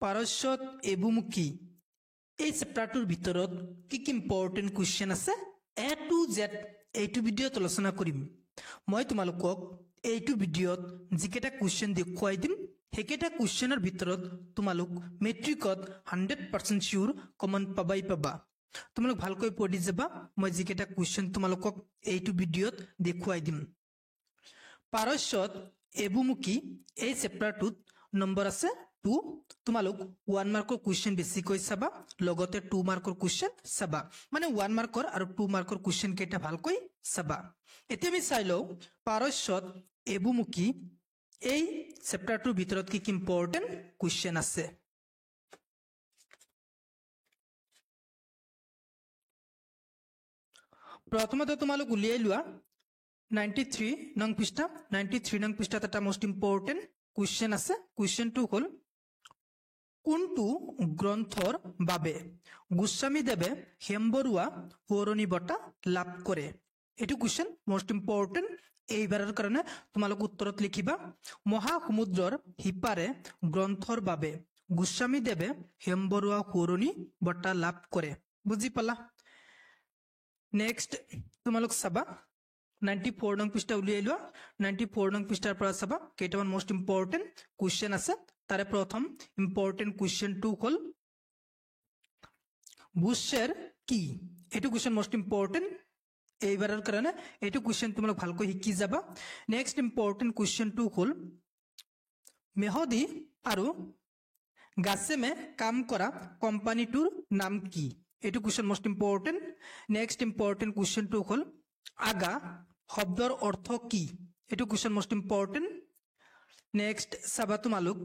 পাৰস্যত এবুমুখী এই চেপ্টাৰটোৰ ভিতৰত কি কি ইম্পৰ্টেণ্ট কুৱেশ্যন আছে এ টু জেড এইটো ভিডিঅ'ত আলোচনা কৰিম। মই তোমালোকক এইটো ভিডিঅ'ত যিকেইটা কুৱেশ্যন দেখুৱাই দিম সেইকেইটা কুৱেশ্যনৰ ভিতৰত তোমালোক মেট্ৰিকত 100% চিয়ৰ কমন পাবা। তোমালোক ভালকৈ পঢ়ি যাবা। মই যিকেইটা কুৱেশ্যন তোমালোকক এইটো ভিডিঅ'ত দেখুৱাই দিম। পাৰস্যত এবুমুখী এই চেপ্টাৰটোত নম্বৰ আছে 2। তোমালোক 1 মাৰ্কৰ কুৱেশ্যন বেছিকৈ চাবা, লগতে 2 মাৰ্কৰ কুৱেশ্যন চাবা, মানে 1 মাৰ্কৰ আৰু 2 মাৰ্কৰ কুৱেশ্যন কেইটা ভালকৈ চাবা। এতিয়া আমি চাই লওঁ পাৰস্যত এবুমুখী এই চেপ্টাৰটোৰ ভিতৰত কি কি ইম্পৰ্টেণ্ট কুৱেশ্যন আছে। প্ৰথমতে তোমালোক উলিয়াই লোৱা 93 নং পৃষ্ঠা। 93 নং পৃষ্ঠাত এটা মোষ্ট ইম্পৰ্টেণ্ট কুৱেশ্যন আছে। কুৱেশ্যনটো হ'ল কোনটো গ্ৰন্থৰ বাবে গোস্বামীদেৱে হেমবৰুৱা সোঁৱৰণী বঁটা লাভ কৰে। এইটো কুৱেশ্যন মোষ্ট ইম্পৰ্টেণ্ট। এইবাৰৰ কাৰণে তোমালোক উত্তৰত লিখিবা মহাসমুদ্ৰৰ সিপাৰে গ্ৰন্থৰ বাবে গোস্বামীদেৱে হেমবৰুৱা সোঁৱৰণী বঁটা লাভ কৰে। বুজি পালা? নেক্সট তোমালোক চাবা 94 নং পৃষ্ঠা উলিয়াই লোৱা। 94 নং পৃষ্ঠাৰ পৰা চাবা কেইটামান মোষ্ট ইম্পৰ্টেণ্ট কুৱেশ্যন আছে। তাৰে প্ৰথম ইম্পৰ্টেণ্ট কুৱেশ্যনটো হ'ল বুশ্বেৰ কি। এইটো কুৱেশ্যন মোষ্ট ইম্পৰ্টেণ্ট এইবাৰৰ কাৰণে। এইটো কুৱেশ্যন তোমালোক ভালকৈ শিকি যাবা। নেক্সট ইম্পৰ্টেণ্ট কুৱেশ্যনটো হ'ল মেহদী আৰু গাছেমে কাম কৰা কোম্পানীটোৰ নাম কি। এইটো question most important. Next important কুৱেশ্যনটো হ'ল আগা শব্দৰ অৰ্থ কি। এইটো কুৱেশ্যন মোষ্ট ইম্পৰ্টেণ্ট। নেক্সট চাবা তোমালোক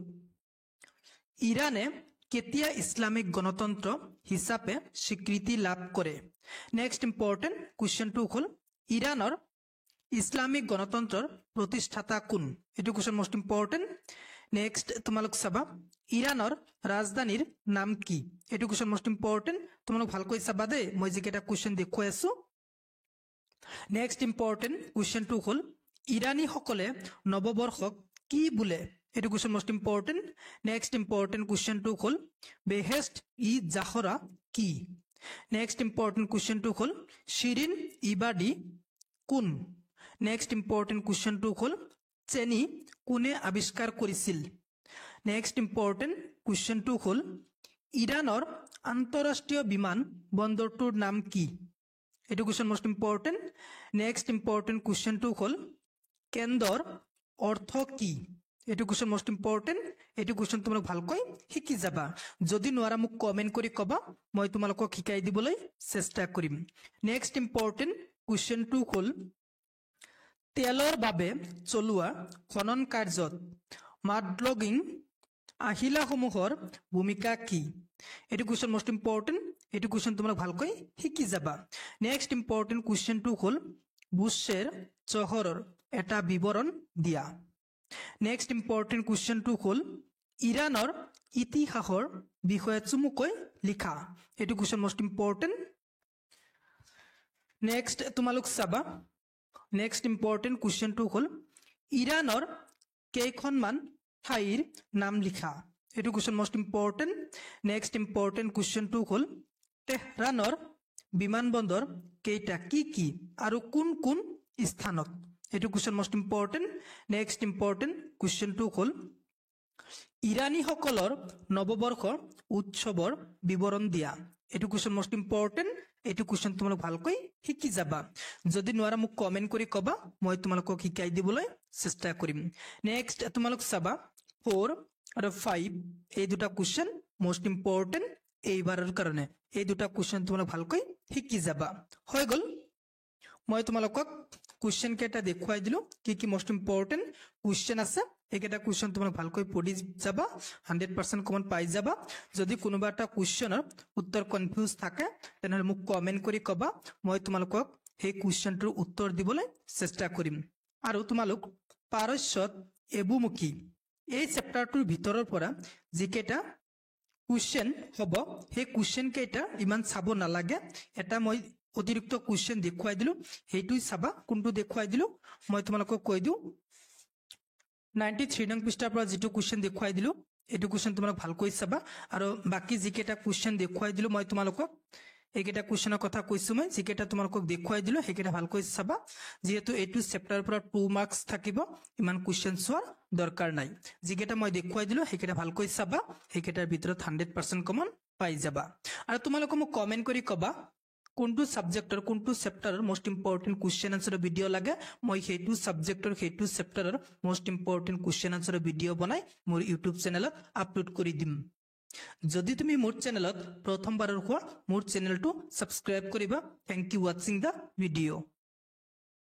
ইৰাণে কেতিয়া ইছলামিক গণতন্ত্ৰ হিচাপে স্বীকৃতি লাভ কৰে। নেক্সট ইম্পৰ্টেণ্ট কুৱেশ্যনটো হ'ল ইৰাণৰ ইছলামিক গণতন্ত্ৰৰ প্ৰতিষ্ঠাতা কোন। এইটো কুৱেশ্যন মোষ্ট ইম্পৰ্টেণ্ট। নেক্সট তোমালোক চাবা ইৰাণৰ ৰাজধানীৰ নাম কি। এইটো কুৱেশ্যন মোষ্ট ইম্পৰ্টেণ্ট। তোমালোক ভালকৈ চাবা দেই, মই যিকেইটা কুৱেশ্যন দেখুৱাই আছো। নেক্সট ইম্পৰ্টেণ্ট কুৱেশ্যনটো হ'ল ইৰাণীসকলে নৱবৰ্ষক কি বোলে। এইটো question most important. Next important কুৱেশ্যনটো হ'ল বেহেষ্ট ই জাহৰা কি। নেক্সট ইম্পৰ্টেণ্ট কুৱেশ্যনটো হ'ল শিৰিন ইবাদী কোন। নেক্সট ইম্পৰ্টেণ্ট কুৱেশ্যনটো হ'ল চেনি কোনে আৱিষ্কাৰ কৰিছিল। নেক্সট ইম্পৰ্টেণ্ট কুৱেশ্যনটো হ'ল ইৰাণৰ আন্তঃৰাষ্ট্ৰীয় বিমান বন্দৰটোৰ নাম কি। এইটো question most important. Next important কুৱেশ্যনটো হ'ল কেন্দ্ৰৰ অৰ্থ কি। এইটো কুৱেশ্যন মোষ্ট ইম্পৰ্টেণ্ট। এইটো কুৱেশ্যন তোমালোক ভালকৈ শিকি যাবা। যদি নোৱাৰা মোক কমেণ্ট কৰি ক'বা, মই তোমালোকক শিকাই দিবলৈ চেষ্টা কৰিম। নেক্সট ইম্পৰ্টেণ্ট কুৱেশ্যনটো হ'ল তেলৰ বাবে চলোৱা খনন কাৰ্যত মাডলগিং আহিলাসমূহৰ ভূমিকা কি। এইটো কুৱেশ্যন মোষ্ট ইম্পৰ্টেণ্ট। এইটো কুৱেশ্যন তোমালোক ভালকৈ শিকি যাবা। নেক্সট ইম্পৰ্টেণ্ট কুৱেশ্যনটো হ'ল বুশ্বেৰ চহৰৰ এটা বিৱৰণ দিয়া। নেক্সট ইম্পৰ্টেণ্ট কুৱেশ্যনটো হ'ল ইৰাণৰ ইতিহাসৰ বিষয়ে চমুকৈ লিখা। এইটো কুৱেশ্যন মোষ্ট ইম্পৰ্টেণ্ট। নেক্সট তোমালোক চাবা নেক্সট ইম্পৰ্টেণ্ট কুৱেশ্যনটো হ'ল ইৰাণৰ কেইখনমান ঠাইৰ নাম লিখা। এইটো question most important. Next important কুৱেশ্যনটো হ'ল তেহৰানৰ বিমানবন্দৰ কেইটা কি কি আৰু কোন কোন স্থানত। এইটো question most important. Next important কুৱেশ্যনটো হ'ল ইৰাণীসকলৰ নৱবৰ্ষ উৎসৱৰ বিৱৰণ দিয়া। এইটো কুৱেশ্যন মোষ্ট ইম্পৰ্টেণ্ট। এইটো কুৱেশ্যন তোমালোক ভালকৈ শিকি যাবা। যদি নোৱাৰা মোক কমেণ্ট কৰি ক'বা, মই তোমালোকক শিকাই দিবলৈ চেষ্টা কৰিম। নেক্সট তোমালোক চাবা 4 আৰু 5 এই দুটা কুৱেশ্যন মোষ্ট ইম্পৰ্টেণ্ট এইবাৰৰ কাৰণে। এই দুটা কুৱেশ্যন তোমালোক ভালকৈ শিকি যাবা। হৈ গ'ল। মই তোমালোকক কুৱেশ্যন কেইটা দেখুৱাই দিলো কি কি মোষ্ট ইম্পৰ্টেণ্ট কুৱেশ্যন আছে। এইকেইটা কুৱেশ্যন তোমালোক ভালকৈ পঢ়ি যাবা, 100% কমন পাই যাবা। যদি কোনোবা এটা কুৱেশ্যনৰ উত্তৰ কনফিউজ থাকে তেনেহ'লে মোক কমেণ্ট কৰি ক'বা, মই তোমালোকক সেই কুৱেশ্যনটোৰ উত্তৰ দিবলৈ চেষ্টা কৰিম। আৰু তোমালোক পাৰস্যত এবুমুখী এই চেপ্টাৰটোৰ ভিতৰৰ পৰা যিকেইটা কুৱেশ্যন হ'ব সেই কুৱেশ্যন কেইটা ইমান চাব নালাগে। এটা মই অতিৰিক্ত কুৱেশ্যন দেখুৱাই দিলো, সেইটোই চাবা। কোনটো দেখুৱাই দিলো মই তোমালোকক কৈ দিওঁ। 93 নং পৃষ্ঠাৰ পৰা যিটো কুৱেশ্যন দেখুৱাই দিলো এইটো কুৱেশ্যন তোমালোক ভালকৈ চাবা আৰু বাকি যিকেইটা কুৱেশ্যন দেখুৱাই দিলো মই তোমালোকক এইকেইটা কুৱেশ্যনৰ কথা কৈছো মই যিকেইটা তোমালোকক দেখুৱাই দিলো সেইকেইটা ভালকৈ চাবা যিহেতু এইটো চেপ্টাৰৰ পৰা 2 মাৰ্কছ থাকিব ইমান কুৱেশ্যন চোৱাৰ দৰকাৰ নাই যিকেইটা মই দেখুৱাই দিলো সেইকেইটা ভালকৈ চাবা সেইকেইটাৰ ভিতৰত 100% কমন পাই যাবা আৰু তোমালোক মোক কমেন্ট কৰি কবা কোনটো সাবজেক্টৰ কোনটো চেপ্টাৰৰ মোস্ট ইম্পৰ্টেন্ট কুৱেশ্যন আনসাৰৰ ভিডিও লাগে মই সেইটো সাবজেক্টৰ সেইটো চেপ্টাৰৰ মোস্ট ইম্পৰ্টেন্ট কুৱেশ্যন আনসাৰৰ ভিডিও বনাই মোৰ ইউটিউব চেনেলত আপলোড কৰি দিম যদি তুমি মোৰ চেনেলত প্ৰথমবাৰৰ হোৱা মোৰ চেনেলটো সাবস্ক্ৰাইব কৰিবা thank you watching the video